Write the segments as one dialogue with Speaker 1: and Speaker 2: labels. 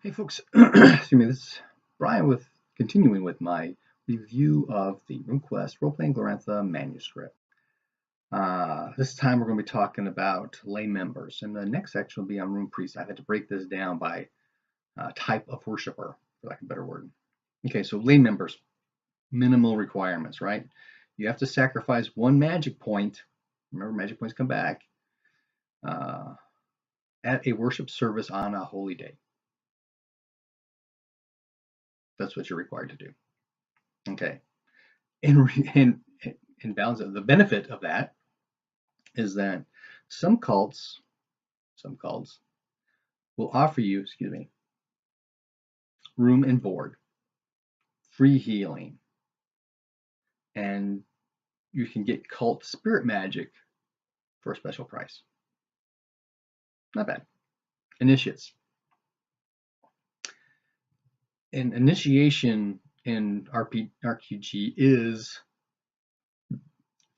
Speaker 1: Hey folks, excuse me, this is Brian with continuing with my review of the RuneQuest Role-Playing Glorantha manuscript. This time we're going to be talking about lay members, and the next section will be on Rune Priest. I've had to break this down by type of worshiper, for lack of a better word. Okay, so lay members, minimal requirements, right? You have to sacrifice one magic point. Remember, magic points come back at a worship service on a holy day. That's what you're required to do. Okay. In balance, the benefit of that is that some cults will offer you, room and board, free healing, and you can get cult spirit magic for a special price. Not bad. Initiates. An initiation in RPG is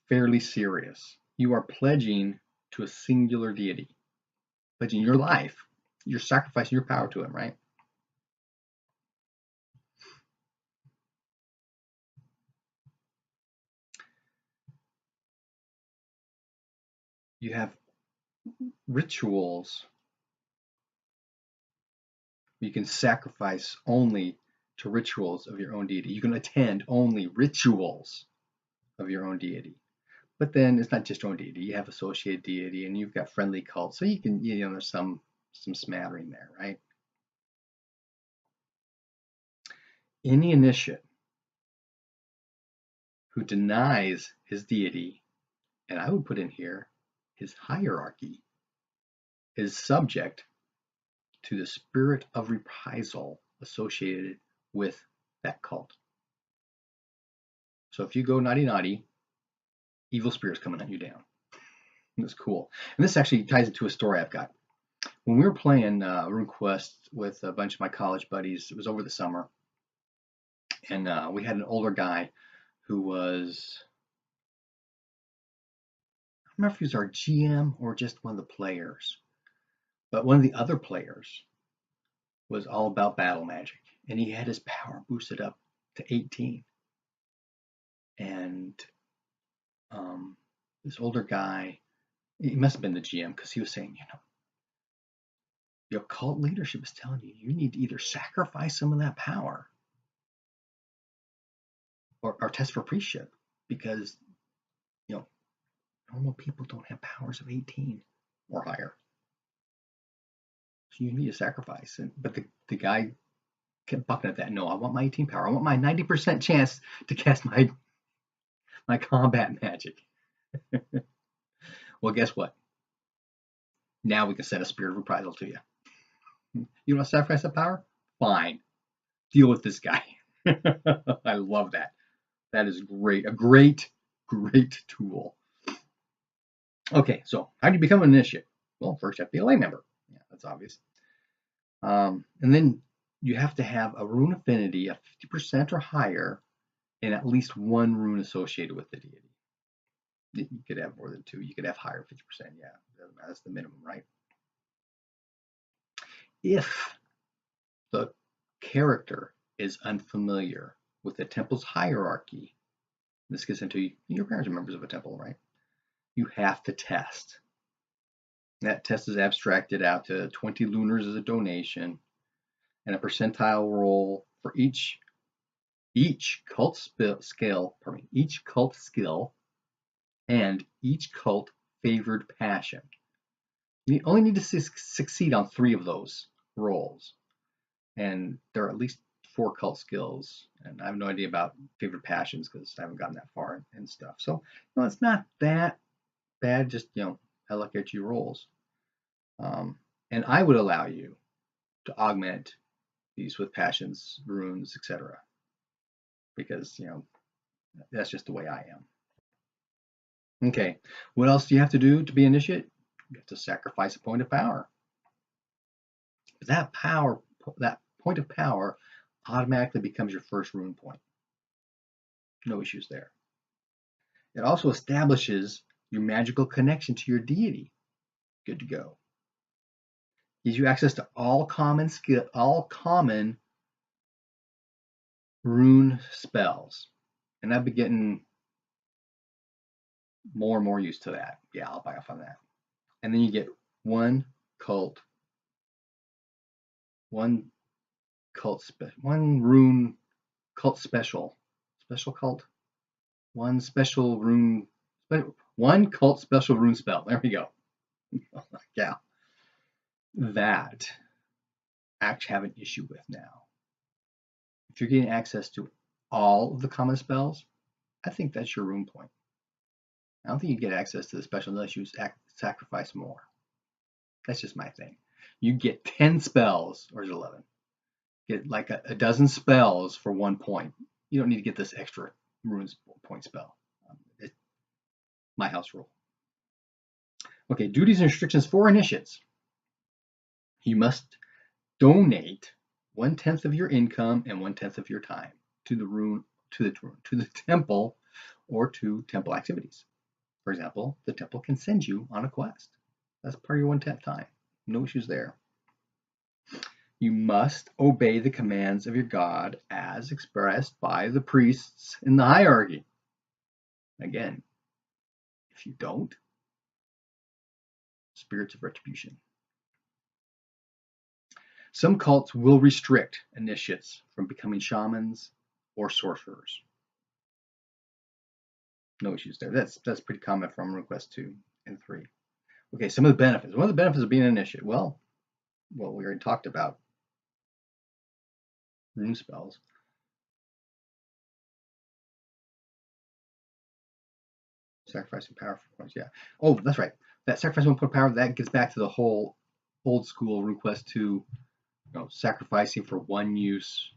Speaker 1: fairly serious. You are pledging to a singular deity, pledging your life. You're sacrificing your power to him, right? You have rituals. You can sacrifice only to rituals of your own deity. You can attend only rituals of your own deity. But then it's not just your own deity. You have associated deity, and you've got friendly cults. So you can, there's some smattering there, right? Any initiate who denies his deity, and I would put in here his hierarchy, is subject to the spirit of reprisal associated with that cult. So if you go naughty naughty, evil spirits coming at you down. That's cool. And this actually ties into a story I've got. When we were playing RuneQuest with a bunch of my college buddies, it was over the summer, and we had an older guy who was, I don't remember if he was our GM or just one of the players, but one of the other players was all about battle magic, and he had his power boosted up to 18. And this older guy, he must have been the GM, because he was saying, your cult leadership is telling you you need to either sacrifice some of that power or test for priestship, because normal people don't have powers of 18 or higher. So you need to sacrifice. But the guy kept bucking at that. No, I want my 18 power. I want my 90% chance to cast my combat magic. Well, guess what? Now we can send a spirit of reprisal to you. You want to sacrifice that power? Fine. Deal with this guy. I love that. That is great. A great tool. Okay, so how do you become an initiate? Well, first you have to be a lay member. Yeah, that's obvious. And then you have to have a rune affinity of 50% or higher and at least one rune associated with the deity. You could have more than two. You could have higher 50%. Yeah, that's the minimum, right? If the character is unfamiliar with the temple's hierarchy, this gets into your parents are members of a temple, right? You have to test. That test is abstracted out to 20 lunars as a donation, and a percentile roll for each cult skill, and each cult favored passion. You only need to succeed on 3 of those rolls, and there are at least 4 cult skills, and I have no idea about favored passions because I haven't gotten that far and stuff. So it's not that bad. Just I look at your rolls, and I would allow you to augment these with passions, runes, etc. Because that's just the way I am. Okay, what else do you have to do to be initiate? You have to sacrifice a point of power. That point of power automatically becomes your first rune point. No issues there. It also establishes your magical connection to your deity. Good to go. Gives you access to all common rune spells. And I've been getting more and more used to that. Yeah, I'll buy off on that. And then you get one rune cult special cult, one cult special rune spell. There we go. Yeah, that I actually have an issue with now. If you're getting access to all of the common spells, I think that's your rune point. I don't think you get access to the special unless you sacrifice more. That's just my thing. You get 10 spells, or is it 11? Get like a dozen spells for 1 point. You don't need to get this extra runes point spell. It's my house rule. Okay, duties and restrictions for initiates. You must donate 1/10 of your income and 1/10 of your time to the temple or to temple activities. For example, the temple can send you on a quest. That's part of your 1/10 time. No issues there. You must obey the commands of your god as expressed by the priests in the hierarchy. Again, if you don't, spirits of retribution. Some cults will restrict initiates from becoming shamans or sorcerers. No issues there. That's pretty common from Request 2 and 3. Okay, some of the benefits. One of the benefits of being an initiate, well, we already talked about rune spells. Sacrificing power for points, yeah. Oh, that's right. That sacrificing 1 point power, that gets back to the whole old school Request 2, sacrificing for 1 use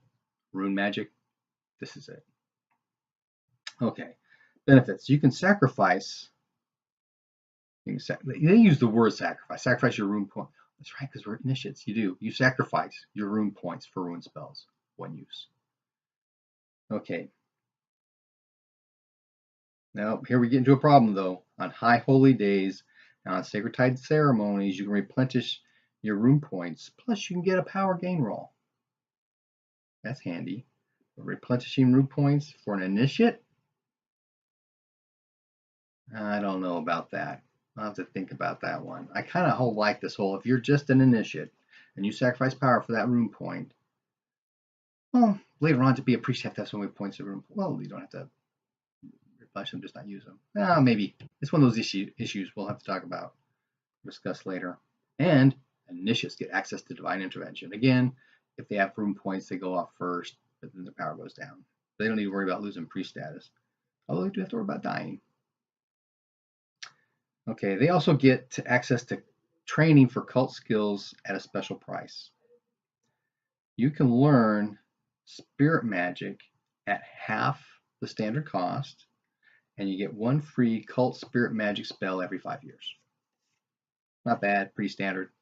Speaker 1: rune magic. This is it. Okay, benefits. You can sacrifice. They use the word sacrifice. Sacrifice your rune point. That's right, because we're initiates. You do. You sacrifice your rune points for rune spells. 1 use. Okay. Now, here we get into a problem, though. On high holy days and on sacred tide ceremonies, you can replenish your rune points. Plus, you can get a power gain roll. That's handy. But replenishing rune points for an initiate? I don't know about that. I'll have to think about that one. I kind of like this whole, if you're just an initiate and you sacrifice power for that rune point, well, later on to be a priest, you have to have so many points of rune. Well, you don't have to replenish them, just not use them. Maybe. It's one of those issues we'll have to talk about, discuss later. And initiates get access to divine intervention. Again, if they have rune points, they go off first, but then their power goes down. They don't need to worry about losing priest status. Although they do have to worry about dying. Okay, they also get access to training for cult skills at a special price. You can learn spirit magic at half the standard cost, and you get 1 free cult spirit magic spell every 5 years. Not bad, pretty standard.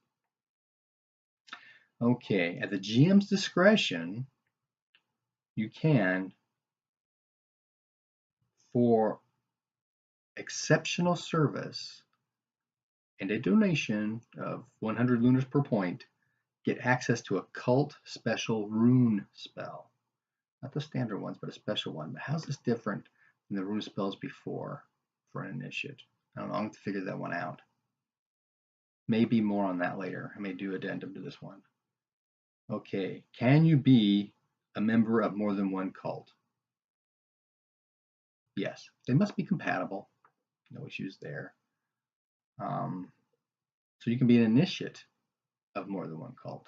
Speaker 1: Okay, at the GM's discretion, you can, for exceptional service and a donation of 100 lunars per point, get access to a cult special rune spell. Not the standard ones, but a special one. But how's this different than the rune spells before for an initiate? I don't know, I'm going to figure that one out. Maybe more on that later. I may do addendum to this one. Okay, can you be a member of more than 1 cult? Yes, they must be compatible. No issues there. So you can be an initiate of more than 1 cult,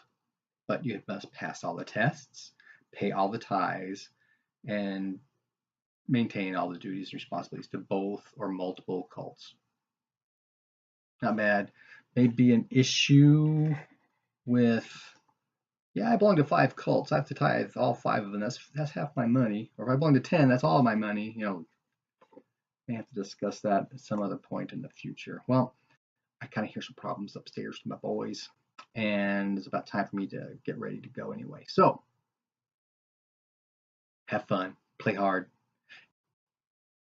Speaker 1: but you must pass all the tests, pay all the tithes, and maintain all the duties and responsibilities to both or multiple cults. Not bad. Maybe an issue with, yeah, I belong to 5 cults. I have to tithe all 5 of them. That's half my money. Or if I belong to 10, that's all my money. May have to discuss that at some other point in the future. Well, I kind of hear some problems upstairs from my boys, and it's about time for me to get ready to go anyway. So, have fun, play hard.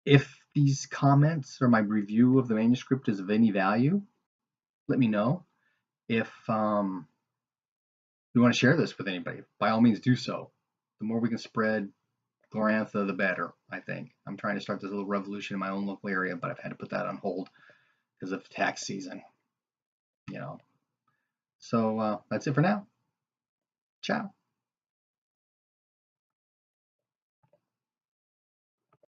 Speaker 1: If these comments or my review of the manuscript is of any value, let me know. If you want to share this with anybody, by all means do so. The more we can spread Glorantha, the better, I think. I'm trying to start this little revolution in my own local area, but I've had to put that on hold because of tax season, you know. So that's it for now. Ciao.